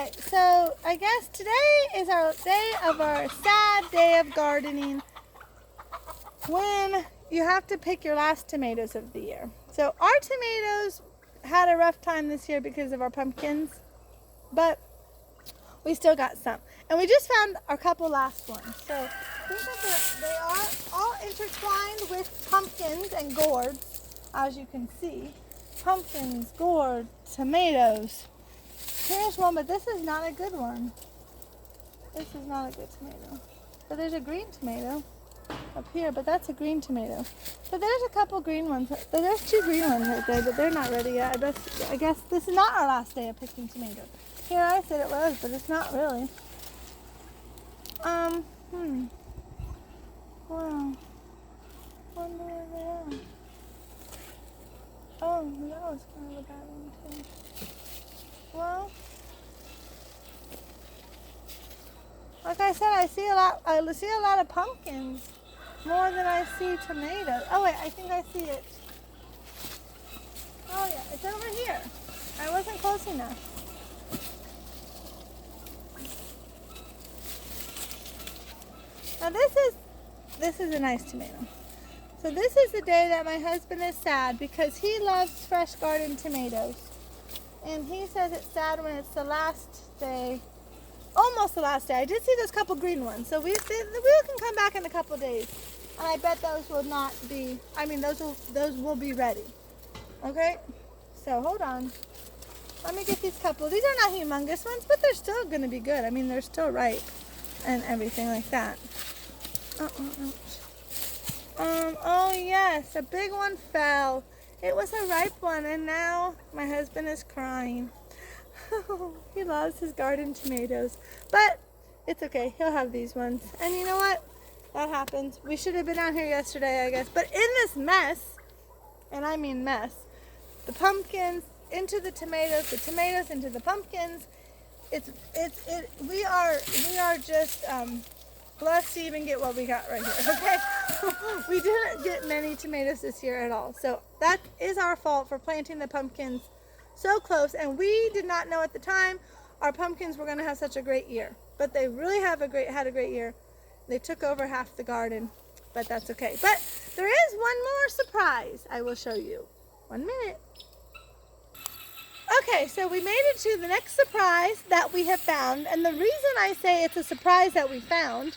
right, so I guess today is our day of our sad day of gardening when you have to pick your last tomatoes of the year. So our tomatoes had a rough time this year because of our pumpkins, but we still got some. And we just found a couple last ones. So these are they are all intertwined with pumpkins and gourds, as you can see. Pumpkins, gourd, tomatoes. Here's one, but this is not a good one. This is not a good tomato. But there's a green tomato up here, but that's a green tomato. But there's a couple green ones. There's two green ones right there, but they're not ready yet. I guess this is not our last day of picking tomatoes. Here I said it was, but it's not really. Wow. Wonder where they are. Oh, that was kind of a bad one too. Well, like I said, I see a lot of pumpkins more than I see tomatoes. Oh wait, I think I see it. Oh yeah, it's over here. I wasn't close enough. Now this is a nice tomato. So this is the day that my husband is sad because he loves fresh garden tomatoes. And he says it's sad when it's the last day, almost the last day. I did see those couple green ones. So we can come back in a couple days. And I bet those will not be, those will be ready. Okay? So hold on. Let me get these couple. These are not humongous ones, but they're still going to be good. I mean, they're still ripe and everything like that. Oh yes, a big one fell. It was a ripe one, and now my husband is crying. He loves his garden tomatoes, but it's okay. He'll have these ones. And you know what? That happens. We should have been out here yesterday, I guess. But in this mess, and I mean mess, the pumpkins into the tomatoes into the pumpkins. We are just blessed to even get what we got right here. Okay, we didn't get many tomatoes this year at all, so that is our fault for planting the pumpkins so close. And we did not know at the time our pumpkins were going to have such a great year, but they really had a great year. They took over half the garden, but that's okay. But there is one more surprise I will show you. 1 minute. Okay, so we made it to the next surprise that we have found. And the reason I say it's a surprise that we found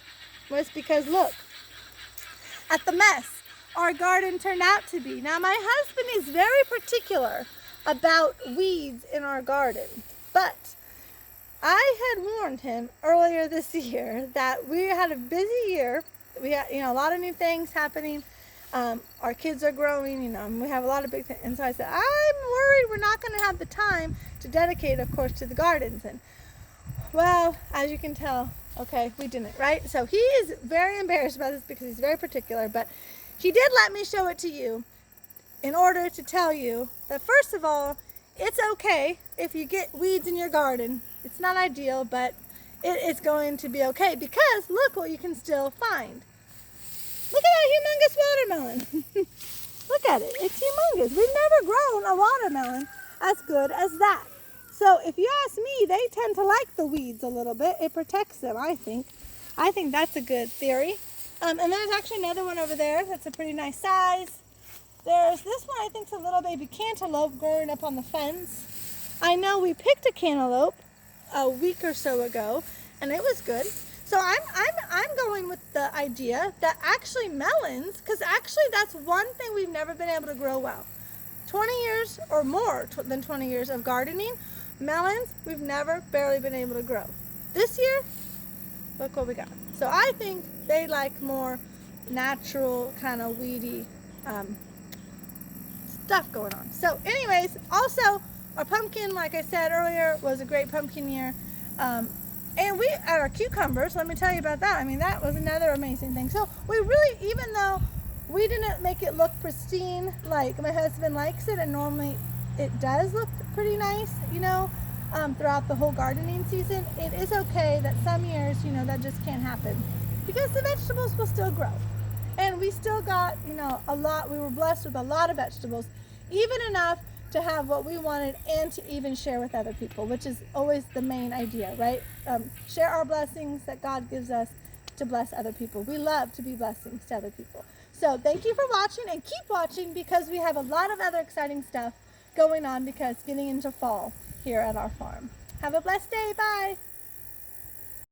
was because look at the mess our garden turned out to be. Now my husband is very particular about weeds in our garden, but I had warned him earlier this year that we had a busy year. We had, a lot of new things happening. Our kids are growing, and we have a lot of big things. And so I said, I'm worried we're not going to have the time to dedicate, of course, to the gardens. And well, as you can tell, okay, we didn't, right? So he is very embarrassed about this because he's very particular, but he did let me show it to you in order to tell you that, first of all, it's okay if you get weeds in your garden. It's not ideal, but it is going to be okay because look what you can still find. Look at that humongous watermelon. Look at it. It's humongous. We've never grown a watermelon as good as that. So if you ask me, they tend to like the weeds a little bit. It protects them, I think. I think that's a good theory. And there's actually another one over there that's a pretty nice size. There's this one I think is a little baby cantaloupe growing up on the fence. I know we picked a cantaloupe a week or so ago, and it was good. So I'm going with the idea that actually melons, because actually that's one thing we've never been able to grow well. 20 years or more than 20 years of gardening, melons we've never barely been able to grow. This year, look what we got. So I think they like more natural kind of weedy stuff going on. So anyways, also our pumpkin, like I said earlier, was a great pumpkin year. And we at our cucumbers, let me tell you about that. I mean, that was another amazing thing. So we really, even though we didn't make it look pristine like my husband likes it, and normally it does look pretty nice, throughout the whole gardening season, it is okay that some years, that just can't happen because the vegetables will still grow. And we still got, a lot. We were blessed with a lot of vegetables, even enough to have what we wanted and to even share with other people, which is always the main idea, right? Share our blessings that God gives us to bless other people. We love to be blessings to other people. So thank you for watching, and keep watching because we have a lot of other exciting stuff going on because getting into fall here at our farm. Have a blessed day. Bye.